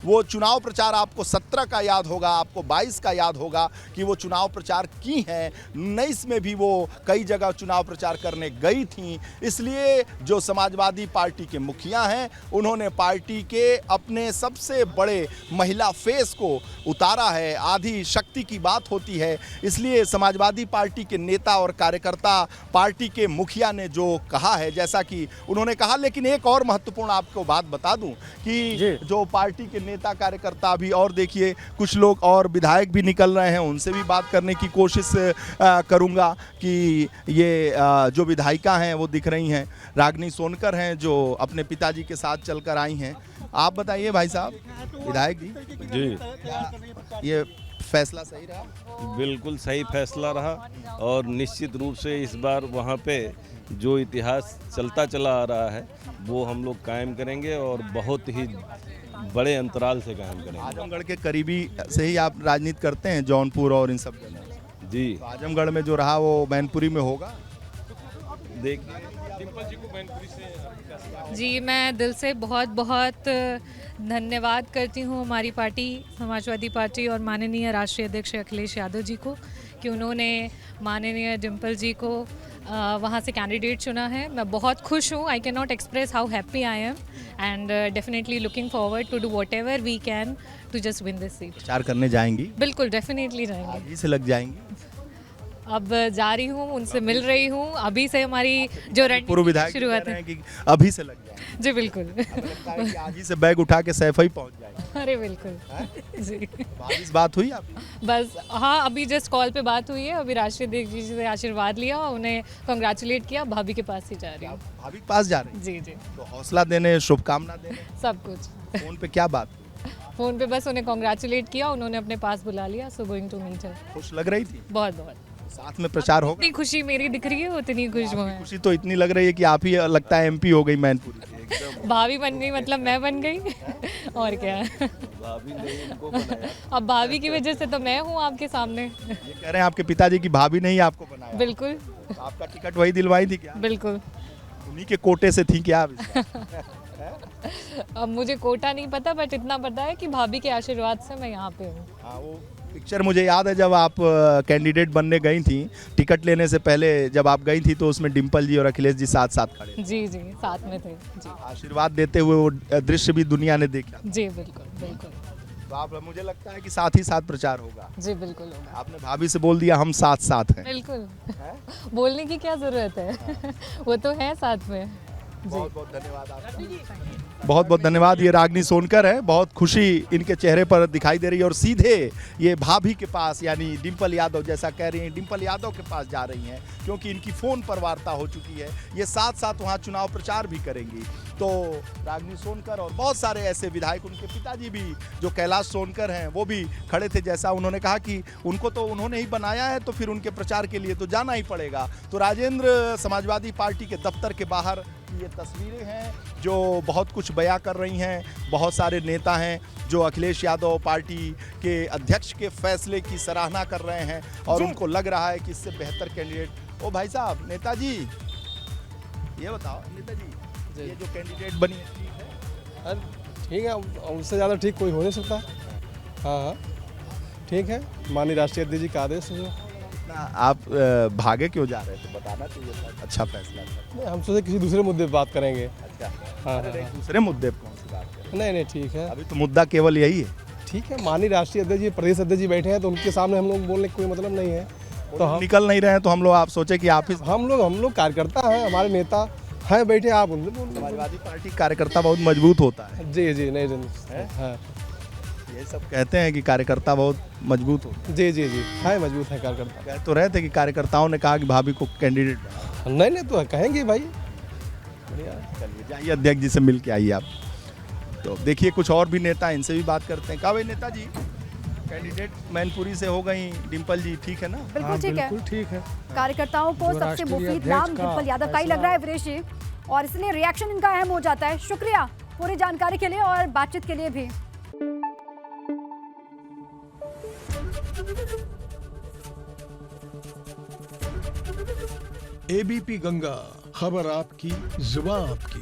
वो चुनाव प्रचार आपको 17 का याद होगा, आपको 22 का याद होगा कि वो चुनाव प्रचार की हैं। 19 में भी वो कई जगह चुनाव प्रचार करने गई थी। इसलिए जो समाजवादी पार्टी के मुखिया हैं, उन्होंने पार्टी के अपने सबसे बड़े महिला फेस को उतारा है। आधी शक्ति की बात होती है, इसलिए समाजवादी पार्टी के नेता और कार्यकर्ता, पार्टी के मुखिया ने जो कहा है, जैसा कि उन्होंने कहा। लेकिन एक और महत्वपूर्ण आपको बात बता दूं कि जो पार्टी के नेता कार्यकर्ता भी, और देखिए कुछ लोग और विधायक भी निकल रहे हैं, उनसे भी बात करने की कोशिश करूंगा कि ये जो विधायिका हैं वो दिख रही हैं, रागिनी सोनकर हैं, जो अपने पिताजी के साथ चलकर आई हैं। आप बताइए भाई साहब, विधायक जी, ये फैसला सही रहा? बिल्कुल सही फैसला रहा और निश्चित रूप से इस बार वहाँ पे जो इतिहास चलता चला आ रहा है वो हम लोग कायम करेंगे और बहुत ही बड़े अंतराल से कायम करेंगे। आजमगढ़ के करीबी से ही आप राजनीति करते हैं, जौनपुर और इन सब जगह जी। तो आजमगढ़ में जो रहा वो मैनपुरी में होगा। देखिए जी, मैं दिल से बहुत बहुत धन्यवाद करती हूँ हमारी पार्टी समाजवादी पार्टी और माननीय राष्ट्रीय अध्यक्ष अखिलेश यादव जी को कि उन्होंने माननीय डिम्पल जी को वहाँ से कैंडिडेट चुना है। मैं बहुत खुश हूँ। I can not express how happy I am and definitely looking forward to do whatever we can to just win this seat. प्रचार करने जाएंगी? बिल्कुल, डेफिनेटली जाएंगे। आज ही से लग जाएंगी? अब जा रही हूँ, उनसे मिल रही हूँ। अभी से हमारी जो पूर्व विधायक शुरुआत है कि अभी से लग जाएंगे। जी बिल्कुल। लगता है कि आज ही से बैग उठा के सैफई पहुंच जाएंगे। अरे बिल्कुल जी। बारिश बात हुई आपकी? बस हाँ, अभी जस्ट कॉल पे बात हुई है। अभी राष्ट्रीय अध्यक्ष जी से आशीर्वाद लिया, उन्हें कॉन्ग्रेचुलेट किया। भाभी के पास ही जा रही हूँ। भाभी के पास जा रही हैं? जी जी, तो हौसला देने, शुभकामना देने, सब कुछ। फोन पे क्या बात? फ़ोन पे बस उन्हें कॉन्ग्रेचुलेट किया, उन्होंने अपने पास बुला लिया। So going to meet her. खुश लग रही थी? बहुत बहुत। साथ में प्रचार होगा? इतनी खुशी मेरी दिख रही है, उतनी खुश वो है। खुशी तो इतनी लग रही है कि आप ही लगता है एमपी हो गई मैनपुरी। भाभी बन गई मतलब मैं बन गई। और क्या। भाभी ने इनको बनाया। अब भाभी की वजह से तो मैं हूँ आपके सामने। ये कह रहे हैं आपके पिताजी की भाभी ने ही आपको बनाया? बिल्कुल आपका टिकट वही दिलवाई थी क्या? बिल्कुल। उन्हीं के कोटे से थी क्या? अब मुझे कोटा नहीं पता, बट इतना पता है कि भाभी के आशीर्वाद से मैं यहाँ पे हूँ। हाँ, वो पिक्चर मुझे याद है जब आप कैंडिडेट बनने गई थी, टिकट लेने से पहले जब आप गई थी तो उसमें डिम्पल जी और अखिलेश जी साथ साथ खड़े थे। जी जी, साथ में थे जी। आशीर्वाद देते हुए वो दृश्य भी दुनिया ने देखा। जी बिल्कुल बिल्कुल। तो आप, मुझे लगता है कि साथ ही साथ प्रचार होगा। जी बिल्कुल होगा। आपने भाभी से बोल दिया हम साथ साथ हैं। बिल्कुल। बोलने की क्या जरूरत है। वो तो है साथ में। बहुत बहुत धन्यवाद आपका। बहुत बहुत धन्यवाद। ये रागिनी सोनकर है, बहुत खुशी इनके चेहरे पर दिखाई दे रही है और सीधे ये भाभी के पास यानी डिम्पल यादव, जैसा कह रही हैं, डिम्पल यादव के पास जा रही हैं क्योंकि इनकी फ़ोन पर वार्ता हो चुकी है। ये साथ साथ वहाँ चुनाव प्रचार भी करेंगी। तो रागिनी सोनकर और बहुत सारे ऐसे विधायक, उनके पिताजी भी जो कैलाश सोनकर हैं वो भी खड़े थे। जैसा उन्होंने कहा कि उनको तो उन्होंने ही बनाया है तो फिर उनके प्रचार के लिए तो जाना ही पड़ेगा। तो राजेंद्र, समाजवादी पार्टी के दफ्तर के बाहर ये तस्वीरें हैं जो बहुत कुछ बयां कर रही हैं। बहुत सारे नेता हैं जो अखिलेश यादव पार्टी के अध्यक्ष के फैसले की सराहना कर रहे हैं और उनको लग रहा है कि इससे बेहतर कैंडिडेट। ओ भाई साहब, नेताजी ये बताओ, नेताजी ये जो कैंडिडेट बनी है ठीक है? ठीक है, उनसे ज़्यादा ठीक कोई हो नहीं सकता। हाँ हाँ ठीक है, माननीय राष्ट्रीय अध्यक्ष जी का आदेश है। आप भागे क्यों जा रहे थे? बताना चाहिए था। अच्छा फैसला था। नहीं, हम सोचे किसी दूसरे मुद्दे पर बात करेंगे। अच्छा, हाँ अरे हाँ। दूसरे मुद्दे पर कौन सी बात करें? नहीं ठीक है। अभी तो मुद्दा केवल यही है। ठीक है, माननीय राष्ट्रीय अध्यक्ष जी, प्रदेश अध्यक्ष जी बैठे हैं तो उनके सामने हम लोग बोलने का कोई मतलब नहीं है। तो हम निकल नहीं रहे हैं तो हम लोग, आप सोचे कि आप ही हम लोग कार्यकर्ता हैं, हमारे नेता हैं बैठे, आप उनसे बोल। समाजवादी पार्टी कार्यकर्ता बहुत मजबूत होता है। जी जी, नहीं हाँ, ये सब कहते हैं कि कार्यकर्ता बहुत मजबूत होता है। जी जी जी, है मजबूत है कार्यकर्ता। कह तो रहे थे कि कार्यकर्ताओं ने कहा कि भाभी को कैंडिडेट बनाओ। नहीं तो कहेंगे भाई। चलिए जाइए, अध्यक्ष जी से मिल के आइए आप। तो देखिए कुछ और भी नेता, इनसे भी बात करते हैं। कहा भाई नेताजी, कैंडिडेट मैनपुरी से हो गई डिम्पल जी, ठीक है ना? बिल्कुल ठीक है। कार्यकर्ताओं को सबसे मुफीद नाम डिम्पल यादव का ही लग रहा है वीरेश जी, और इसलिए रिएक्शन इनका अहम हो जाता है। शुक्रिया पूरी जानकारी के लिए और बातचीत के लिए भी। एबीपी गंगा, खबर आपकी, जुबान आपकी।